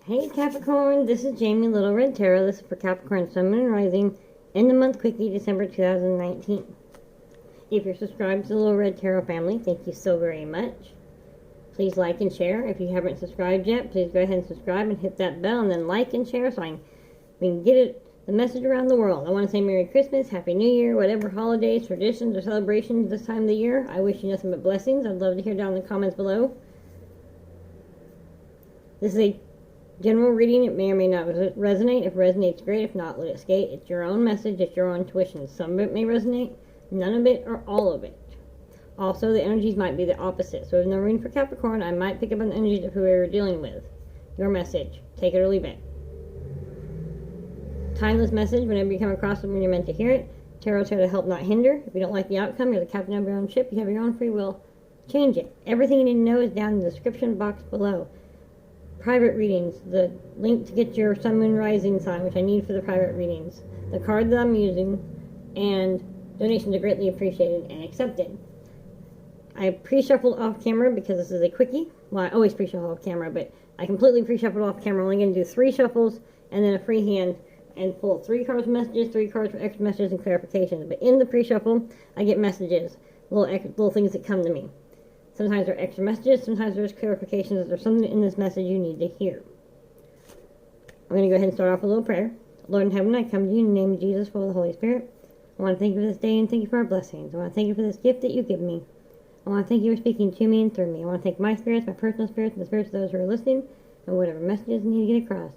Hey Capricorn, this is Jamie, Little Red Tarot. This is for Capricorn, Sun, Moon, and Rising in the month Quickie, December 2019. If you're subscribed to the Little Red Tarot family, thank you so very much. Please like and share. If you haven't subscribed yet, please go ahead and subscribe and hit that bell and then like and share so we can get the message around the world. I want to say Merry Christmas, Happy New Year, whatever holidays, traditions, or celebrations this time of the year. I wish you nothing but blessings. I'd love to hear down in the comments below. This is a general reading. It may or may not resonate. If it resonates, great. If not, let it skate. It's your own message. It's your own intuition. Some of it may resonate, none of it, or all of it. Also, the energies might be the opposite. So in the reading for Capricorn, I might pick up on the energies of whoever you're dealing with. Your message. Take it or leave it. Timeless message. Whenever you come across it when you're meant to hear it. Tarot's here to help, not hinder. If you don't like the outcome, you're the captain of your own ship. You have your own free will. Change it. Everything you need to know is down in the description box below. Private readings, the link to get your Sun, Moon, Rising sign, which I need for the private readings, the card that I'm using, and donations are greatly appreciated and accepted. I pre-shuffled off camera because this is a quickie. Well, I always pre-shuffle off camera, but I completely pre-shuffled off camera. I'm only going to do 3 shuffles and then a free hand and pull 3 cards for messages, 3 cards for extra messages and clarifications. But in the pre-shuffle, I get messages, little things that come to me. Sometimes there are extra messages, sometimes there's clarifications, that there's something in this message you need to hear. I'm going to go ahead and start off with a little prayer. Lord in heaven, I come to you in the name of Jesus, full of the Holy Spirit. I want to thank you for this day and thank you for our blessings. I want to thank you for this gift that you give me. I want to thank you for speaking to me and through me. I want to thank my spirits, my personal spirits, and the spirits of those who are listening, and whatever messages I need to get across.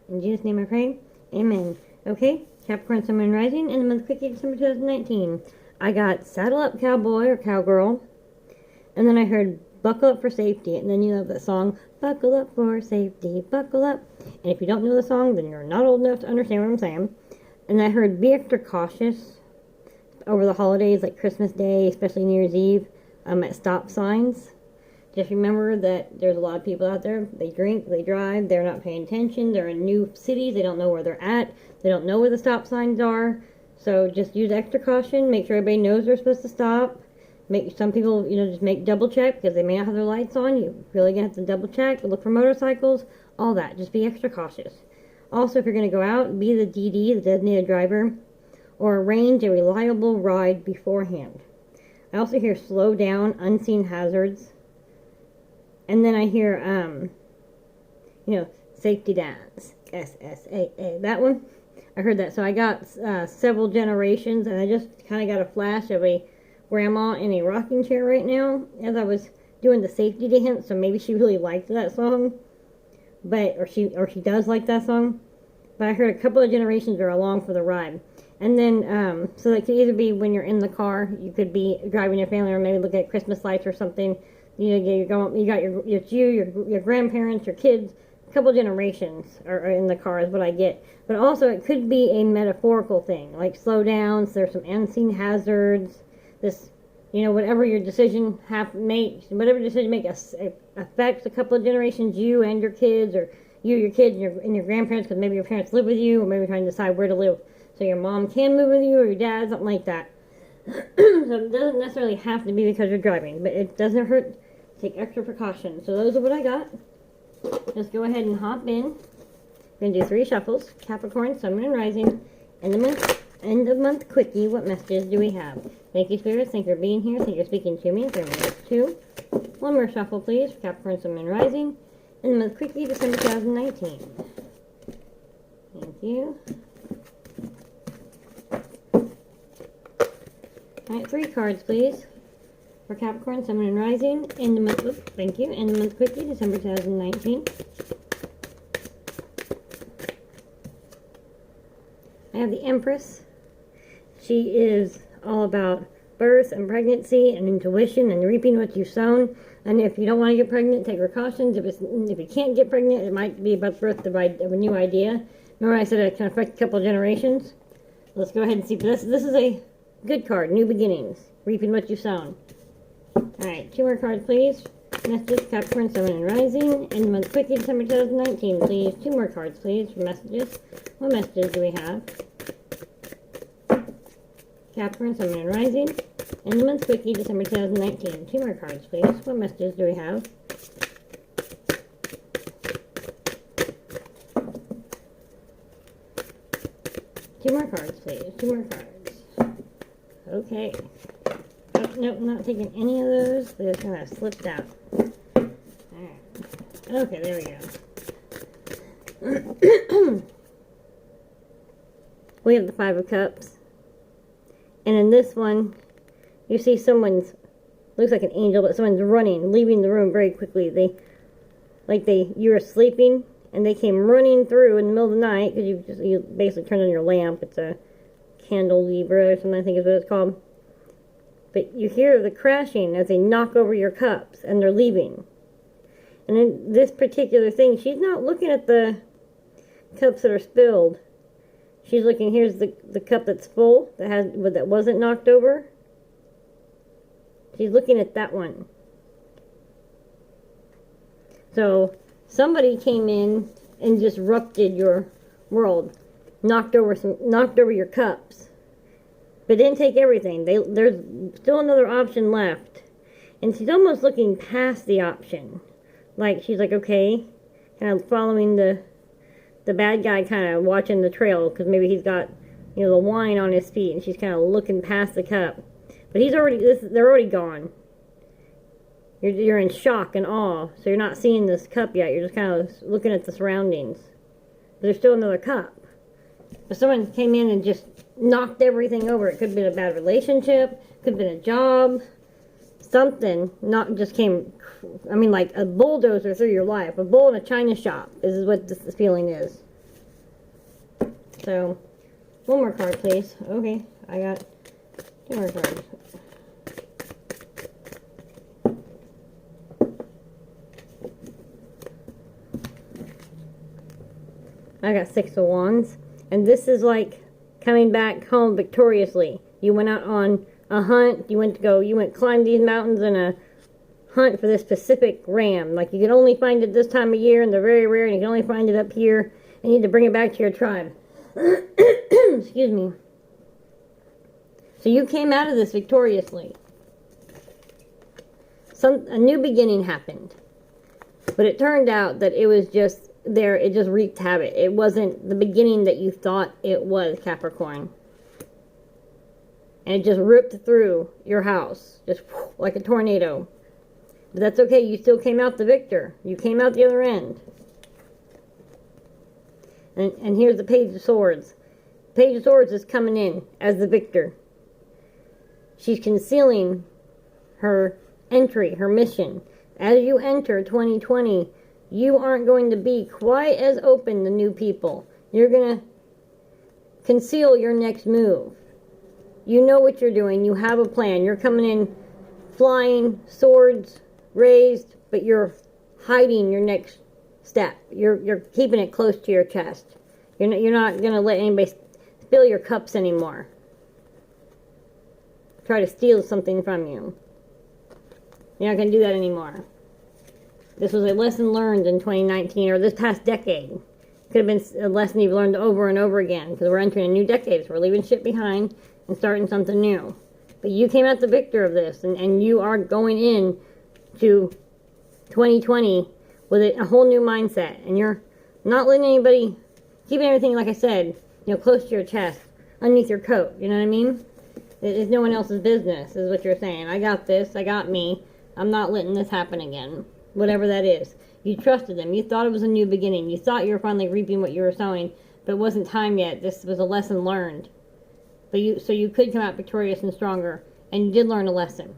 In Jesus' name I pray. Amen. Okay, Capricorn, Sun, Moon, Rising, in the month Quickie, December 2019. I got Saddle Up Cowboy or Cowgirl. And then I heard Buckle Up for Safety. And then you have that song, Buckle Up for Safety, Buckle Up. And if you don't know the song, then you're not old enough to understand what I'm saying. And I heard Be Extra Cautious over the holidays, like Christmas Day, especially New Year's Eve, at stop signs. Just remember that there's a lot of people out there. They drink, they drive, they're not paying attention. They're in new cities. They don't know where they're at. They don't know where the stop signs are. So just use extra caution. Make sure everybody knows they're supposed to stop. Some people, just make double check because they may not have their lights on. You really gonna have to double check. Look for motorcycles, all that. Just be extra cautious. Also, if you're gonna go out, be the DD, the designated driver, or arrange a reliable ride beforehand. I also hear slow down, unseen hazards, and then I hear, safety dance, SSAA. That one, I heard that. So I got several generations, and I just kind of got a flash of a grandma in a rocking chair right now as I was doing the safety dance. So maybe she really liked that song, or she does like that song. But I heard a couple of generations are along for the ride. And then so that could either be when you're in the car, you could be driving your family, or maybe look at Christmas lights or something. You got your grandparents, your kids. A couple of generations are in the car is what I get. But also it could be a metaphorical thing, like slow down. So there's some unseen hazards. This, whatever your decision whatever decision you make affects a couple of generations, you and your kids, or you, your kids, and your grandparents, because maybe your parents live with you, or maybe you're trying to decide where to live. So your mom can move with you, or your dad, something like that. So it doesn't necessarily have to be because you're driving, but it doesn't hurt to take extra precautions. So those are what I got. Just go ahead and hop in. We're going to do 3 shuffles. Capricorn, Sun, Moon, and Rising. End of month quickie. What messages do we have? Thank you, spirits. Thank you for being here. Thank you for speaking to me. 3 minutes 2. One more shuffle, please. Capricorn, Sun, Moon, Rising. End of month quickie, December 2019. Thank you. Alright, 3 cards, please. For Capricorn, Sun, Moon, and Rising. End of month. Thank you. End of month quickie, December 2019. I have the Empress. She is all about birth and pregnancy and intuition and reaping what you've sown. And if you don't want to get pregnant, take precautions. If you can't get pregnant, it might be about the birth of a new idea. Remember I said it can affect a couple of generations? Let's go ahead and see. This is a good card. New beginnings. Reaping what you've sown. Alright, 2 more cards, please. Messages, Capricorn, Sun, Moon, and Rising. End of month quickie, December 2019, please. 2 more cards, please, for messages. What messages do we have? Capricorn, Sun, Moon, and Rising. End of month quickie, December 2019. 2 more cards, please. What messages do we have? 2 more cards, please. 2 more cards. Okay. Oh, nope, not taking any of those. They just kind of slipped out. Alright. Okay, there we go. We have the 5 of Cups. And in this one, you see someone's, looks like an angel, but someone's running, leaving the room very quickly. You were sleeping, and they came running through in the middle of the night, because you basically turned on your lamp. It's a candelabra or something, I think is what it's called. But you hear the crashing as they knock over your cups, and they're leaving. And in this particular thing, she's not looking at the cups that are spilled. She's looking, here's the cup that's full, that wasn't knocked over. She's looking at that one. So, somebody came in and disrupted your world. Knocked over your cups. But didn't take everything. There's still another option left. And she's almost looking past the option. Like, she's like, okay, kind of following the bad guy, kind of watching the trail, because maybe he's got, the wine on his feet, and she's kind of looking past the cup. But they're already gone. You're in shock and awe, so you're not seeing this cup yet. You're just kind of looking at the surroundings. But there's still another cup. But someone came in and just knocked everything over. It could have been a bad relationship, could have been a job, something. Not just came, like a bulldozer through your life. A bull in a china shop is what this feeling is. So, one more card, please. Okay, I got 2 more cards. I got 6 of Wands, and this is like coming back home victoriously. You went out on a hunt, you went climb these mountains in a hunt for this specific ram. Like, you can only find it this time of year, and they're very rare, and you can only find it up here, and you need to bring it back to your tribe. Excuse me. So you came out of this victoriously. A new beginning happened. But it turned out that it was just there, it just wreaked havoc. It wasn't the beginning that you thought it was, Capricorn. And it just ripped through your house, just like a tornado. But that's okay, you still came out the victor. You came out the other end. And here's the Page of Swords. Page of Swords is coming in as the victor. She's concealing her entry, her mission. As you enter 2020, you aren't going to be quite as open to new people. You're going to conceal your next move. You know what you're doing. You have a plan. You're coming in flying, swords raised, but you're hiding your next step. You're keeping it close to your chest. You're not going to let anybody spill your cups anymore. Try to steal something from you. You're not going to do that anymore. This was a lesson learned in 2019, or this past decade. Could have been a lesson you've learned over and over again, because we're entering a new decade, so we're leaving shit behind and starting something new. But you came out the victor of this, and you are going in to 2020 with a whole new mindset, and you're not letting anybody, keeping everything, like I said, close to your chest, underneath your coat, you know what I mean? It's no one else's business, is what you're saying. I got this, I got me, I'm not letting this happen again. Whatever that is. You trusted them. You thought it was a new beginning. You thought you were finally reaping what you were sowing, but it wasn't time yet. This was a lesson learned. So you could come out victorious and stronger, and you did learn a lesson.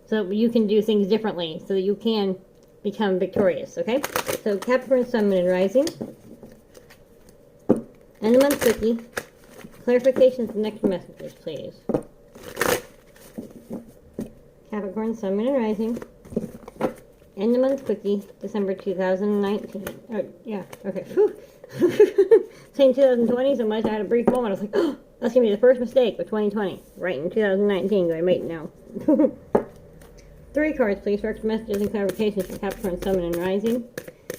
So you can do things differently so that you can become victorious, okay? So Capricorn, Sun, Moon, and Rising. And the month quickie. Clarifications and next messages, please. Capricorn, Sun, Moon, and Rising. End the month quickie, December 2019. Oh, yeah, okay. Saying 2020 so much, I had a brief moment. I was like, oh, that's going to be the first mistake of 2020. Right in 2019, going, wait, no. 3 cards, please, for extra messages and clarifications for Capricorn, Sun, and Rising.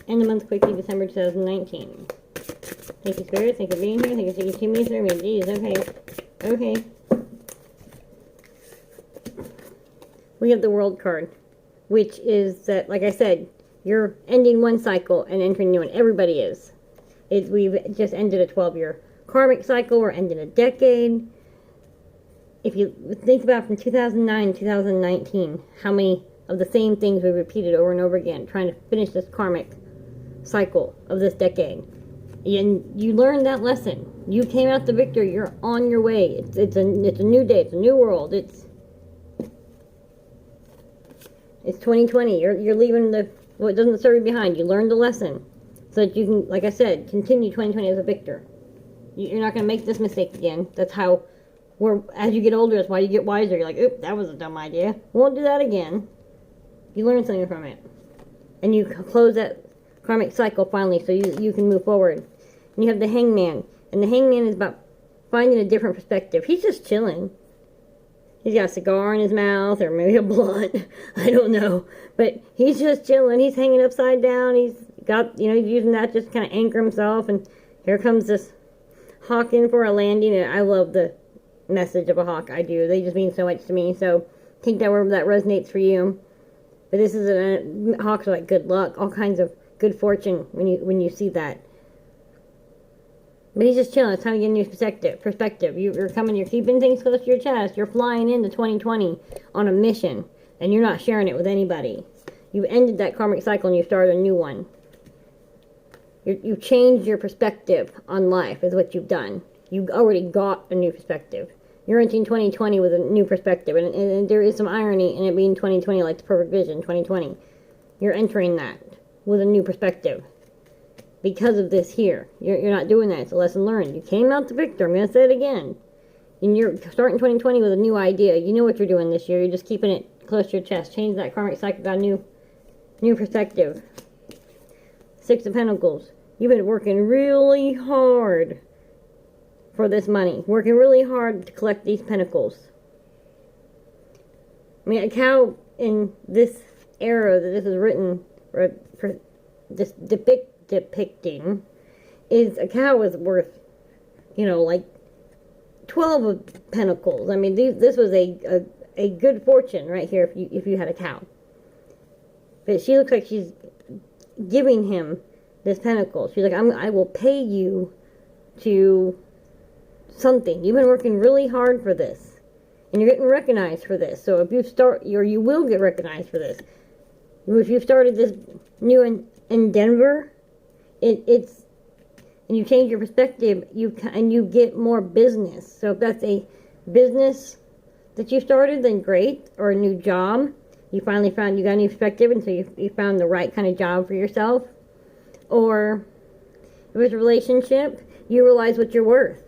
End the month quickie, December 2019. Thank you, Spirit. Thank you for being here. Thank you for taking me through me. Jeez, okay. Okay. We have the World card, which is that, like I said, you're ending one cycle and entering a new one. Everybody is. We've just ended a 12-year karmic cycle. We're ending a decade. If you think about from 2009 to 2019, how many of the same things we repeated over and over again, trying to finish this karmic cycle of this decade. And you learned that lesson. You came out the victor. You're on your way. It's a new day. It's a new world. It's 2020. You're leaving what doesn't serve you behind. You learned the lesson, so that you can, like I said, continue 2020 as a victor. You're not going to make this mistake again. That's how. As you get older, that's why you get wiser. You're like, oop, that was a dumb idea. Won't do that again. You learn something from it. And you close that karmic cycle finally, so you can move forward. And you have the Hangman. And the Hangman is about finding a different perspective. He's just chilling. He's got a cigar in his mouth, or maybe a blunt. I don't know. But he's just chilling. He's hanging upside down. He's got, he's using that just to kind of anchor himself. And here comes this hawk in for a landing. And I love the message of a hawk. I do. They just mean so much to me. So take that wherever that resonates for you. But this is hawks are like good luck, all kinds of good fortune when you see that. But he's just chilling. It's time to get a new perspective. You're keeping things close to your chest. You're flying into 2020 on a mission, and you're not sharing it with anybody. You've ended that karmic cycle and you started a new one. You've changed your perspective on life is what you've done. You've already got a new perspective. You're entering 2020 with a new perspective, and there is some irony in it being 2020, like the perfect vision, 2020. You're entering that with a new perspective. Because of this here. You're not doing that. It's a lesson learned. You came out the victor. I'm going to say it again. And you're starting 2020 with a new idea. You know what you're doing this year. You're just keeping it close to your chest. Change that karmic cycle. Got a new perspective. 6 of Pentacles. You've been working really hard for this money. Working really hard to collect these pentacles. I mean, a cow in this era that this is written for this depicting is a cow is worth, like 12 of Pentacles. I mean, this was a good fortune right here if you had a cow. But she looks like she's giving him this pentacle. She's like, I will pay you to something. You've been working really hard for this, and you're getting recognized for this. So if you will get recognized for this. If you've started this new endeavor, it's and you change your perspective, you get more business. So if that's a business that you started, then great. Or a new job, you finally found you got a new perspective, and so you found the right kind of job for yourself. Or if it was a relationship, you realize what you're worth.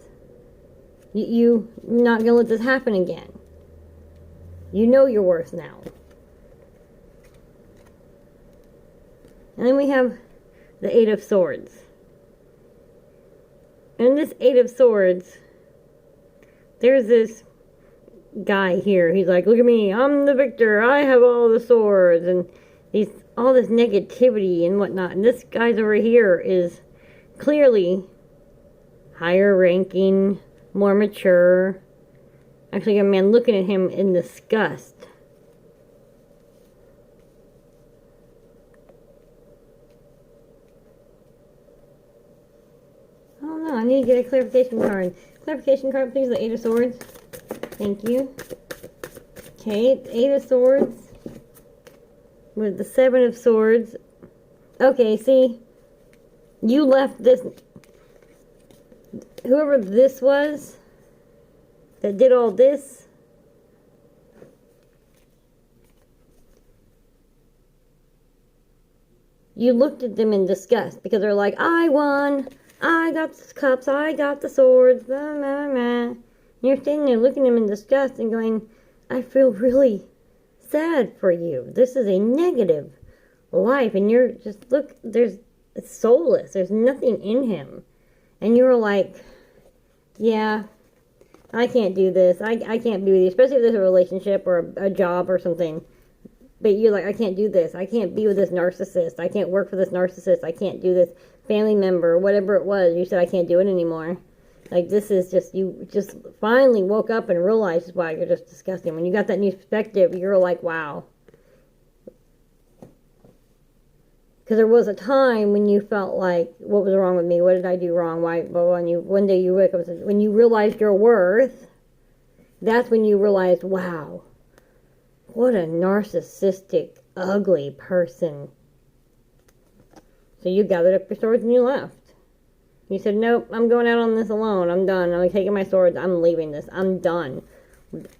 You're not gonna let this happen again. You know your worth now. And then we have the 8 of Swords. And this 8 of Swords, there's this guy here. He's like, look at me, I'm the victor, I have all the swords, and he's all this negativity and whatnot. And this guy's over here is clearly higher ranking, more mature. Actually, a man looking at him in disgust. I don't know. I need to get a clarification card. Clarification card, please. The 8 of Swords. Thank you. Okay, 8 of Swords with the 7 of Swords. Okay, see, you left this. Whoever this was that did all this, you looked at them in disgust because they're like, I won, I got the cups, I got the swords, blah, blah, blah. And you're standing there looking at them in disgust and going, I feel really sad for you. This is a negative life, and you're just, look, it's soulless. There's nothing in him. And you were like, yeah, I can't do this. I can't be with you, especially if there's a relationship or a job or something. But you're like, I can't do this. I can't be with this narcissist. I can't work for this narcissist. I can't do this family member, whatever it was. You said, I can't do it anymore. Like, this is just, you just finally woke up and realized, wow, you're just disgusting. When you got that new perspective, you're like, wow. Because there was a time when you felt like, what was wrong with me? What did I do wrong? Why? But one day you wake up, when you realized your worth, that's when you realized, wow, what a narcissistic, ugly person. So you gathered up your swords and you left. You said, nope, I'm going out on this alone. I'm done. I'm taking my swords. I'm leaving this. I'm done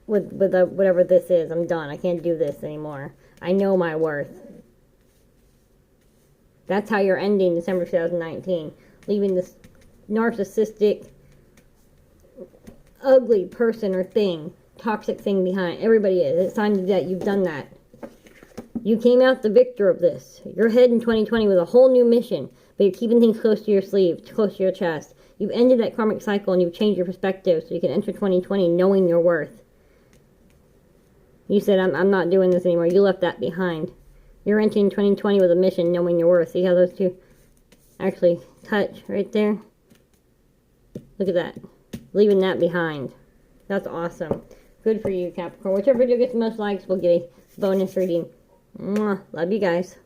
with whatever this is. I'm done. I can't do this anymore. I know my worth. That's how you're ending December 2019. Leaving this narcissistic, ugly person or thing, toxic thing behind. Everybody is. It's time to do that. You've done that. You came out the victor of this. You're heading 2020 with a whole new mission, but you're keeping things close to your sleeve, close to your chest. You've ended that karmic cycle and you've changed your perspective so you can enter 2020 knowing your worth. You said, I'm not doing this anymore. You left that behind. You're entering 2020 with a mission, knowing your worth. See how those two actually touch right there? Look at that. Leaving that behind. That's awesome. Good for you, Capricorn. Whichever video gets the most likes will get a bonus reading. Mwah. Love you guys.